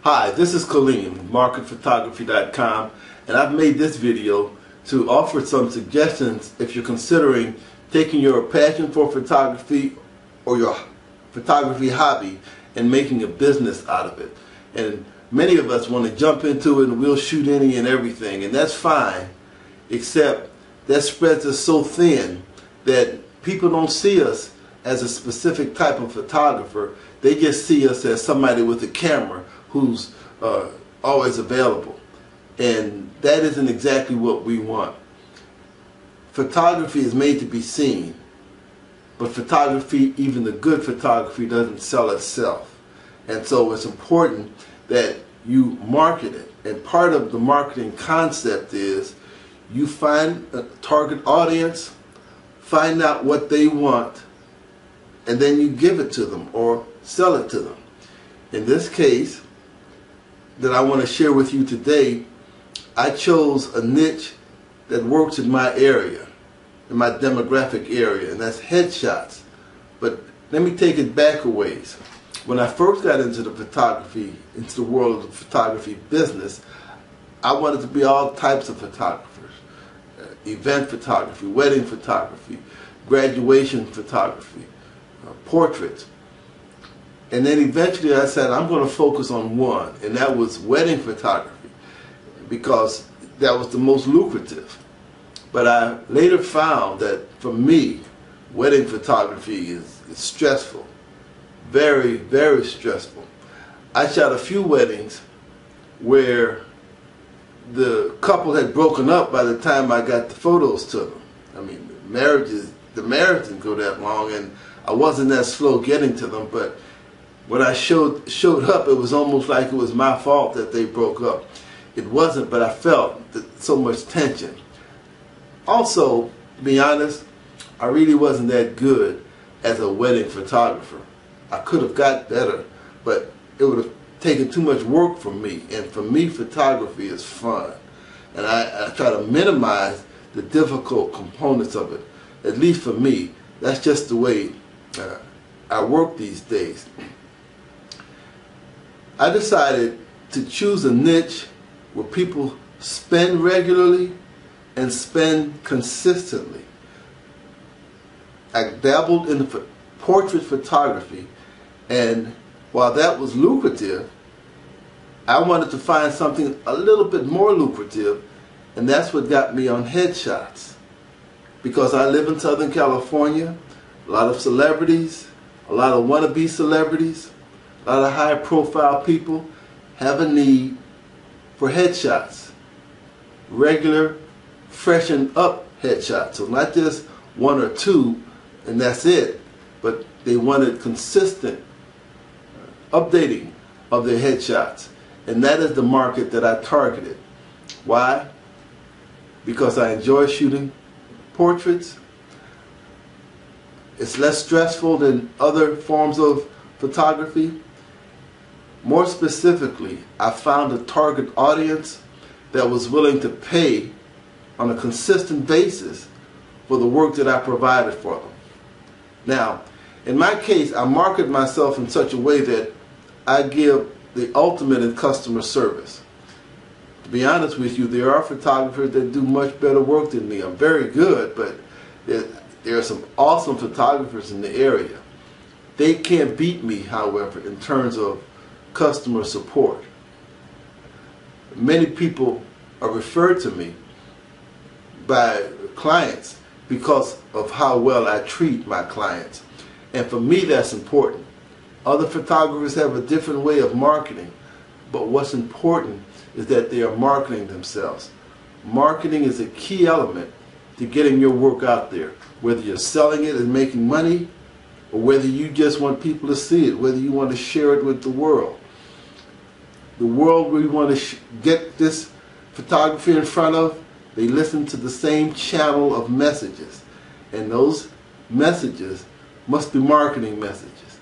Hi, this is Kaleem, marketphotography.com, and I've made this video to offer some suggestions if you're considering taking your passion for photography or your photography hobby and making a business out of it. And many of us want to jump into it and we'll shoot any and everything, and that's fine, except that spreads us so thin that people don't see us as a specific type of photographer. They just see us as somebody with a camera who's always available, and that isn't exactly what we want. Photography is made to be seen, but photography, even the good photography, doesn't sell itself, and so it's important that you market it. And part of the marketing concept is you find a target audience, find out what they want, and then you give it to them or sell it to them. In this case that I want to share with you today, I chose a niche that works in my area, in my demographic area, and that's headshots. But let me take it back a ways. When I first got into the world of the photography business, I wanted to be all types of photographers. Event photography, wedding photography, graduation photography, portraits. And then eventually I said, I'm going to focus on one, and that was wedding photography, because that was the most lucrative. But I later found that for me, wedding photography is stressful. Very, very stressful. I shot a few weddings where the couple had broken up by the time I got the photos to them. I mean, the marriage didn't go that long, and I wasn't that slow getting to them, but when I showed up, it was almost like it was my fault that they broke up. It wasn't, but I felt so much tension. Also, to be honest, I really wasn't that good as a wedding photographer. I could have got better, but it would have taken too much work from me. And for me, photography is fun. And I try to minimize the difficult components of it. At least for me, that's just the way I work these days. I decided to choose a niche where people spend regularly and spend consistently. I dabbled in portrait photography, and while that was lucrative, I wanted to find something a little bit more lucrative, and that's what got me on headshots. Because I live in Southern California, a lot of celebrities, a lot of wannabe celebrities, a lot of high-profile people have a need for headshots. Regular, freshened up headshots. So not just one or two and that's it, but they wanted consistent updating of their headshots. And that is the market that I targeted. Why? Because I enjoy shooting portraits. It's less stressful than other forms of photography. More specifically, I found a target audience that was willing to pay on a consistent basis for the work that I provided for them. Now, in my case, I market myself in such a way that I give the ultimate in customer service. To be honest with you, there are photographers that do much better work than me. I'm very good, but there are some awesome photographers in the area. They can't beat me, however, in terms of customer support. Many people are referred to me by clients because of how well I treat my clients. And for me, that's important. Other photographers have a different way of marketing, but what's important is that they are marketing themselves. Marketing is a key element to getting your work out there, whether you're selling it and making money, or whether you just want people to see it, whether you want to share it with the world. The world we want to get this photography in front of, they listen to the same channel of messages. And those messages must be marketing messages.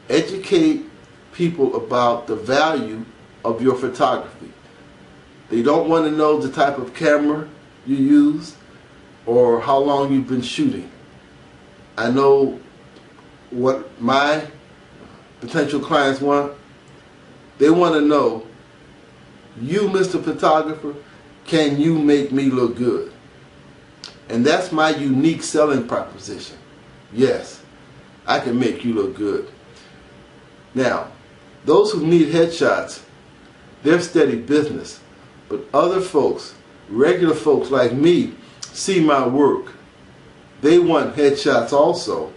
Educate people about the value of your photography. They don't want to know the type of camera you use or how long you've been shooting. I know what my potential clients want, They want to know, you, Mr. Photographer, can you make me look good? And that's my unique selling proposition. Yes, I can make you look good. Now, those who need headshots, they're steady business. But other folks, regular folks like me, see my work. They want headshots also,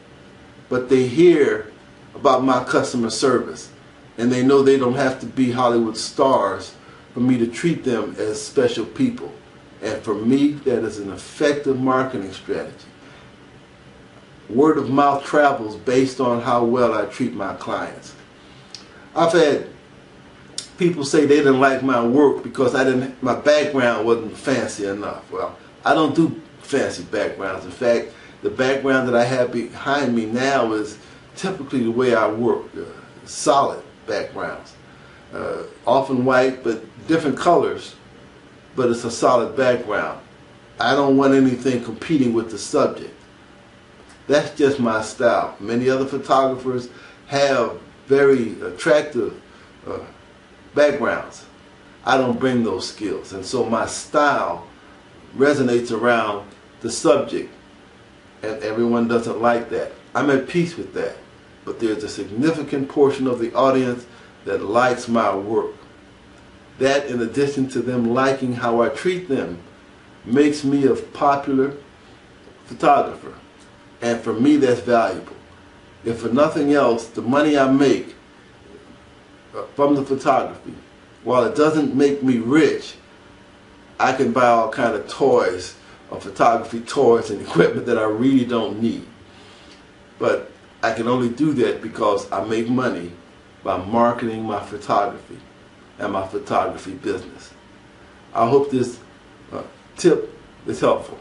but they hear about my customer service, and they know they don't have to be Hollywood stars for me to treat them as special people. And for me, that is an effective marketing strategy. Word of mouth travels based on how well I treat my clients. I've had people say they didn't like my work because my background wasn't fancy enough. Well, I don't do fancy backgrounds. In fact, the background that I have behind me now is typically the way I work. Solid backgrounds. Often white, but different colors, but it's a solid background. I don't want anything competing with the subject. That's just my style. Many other photographers have very attractive backgrounds. I don't bring those skills, and so my style resonates around the subject, and everyone doesn't like that. I'm at peace with that, but there's a significant portion of the audience that likes my work. That, in addition to them liking how I treat them, makes me a popular photographer, and for me that's valuable. If for nothing else, the money I make from the photography, while it doesn't make me rich, I can buy all kind of toys, or photography toys and equipment that I really don't need. But I can only do that because I make money by marketing my photography and my photography business. I hope this tip is helpful.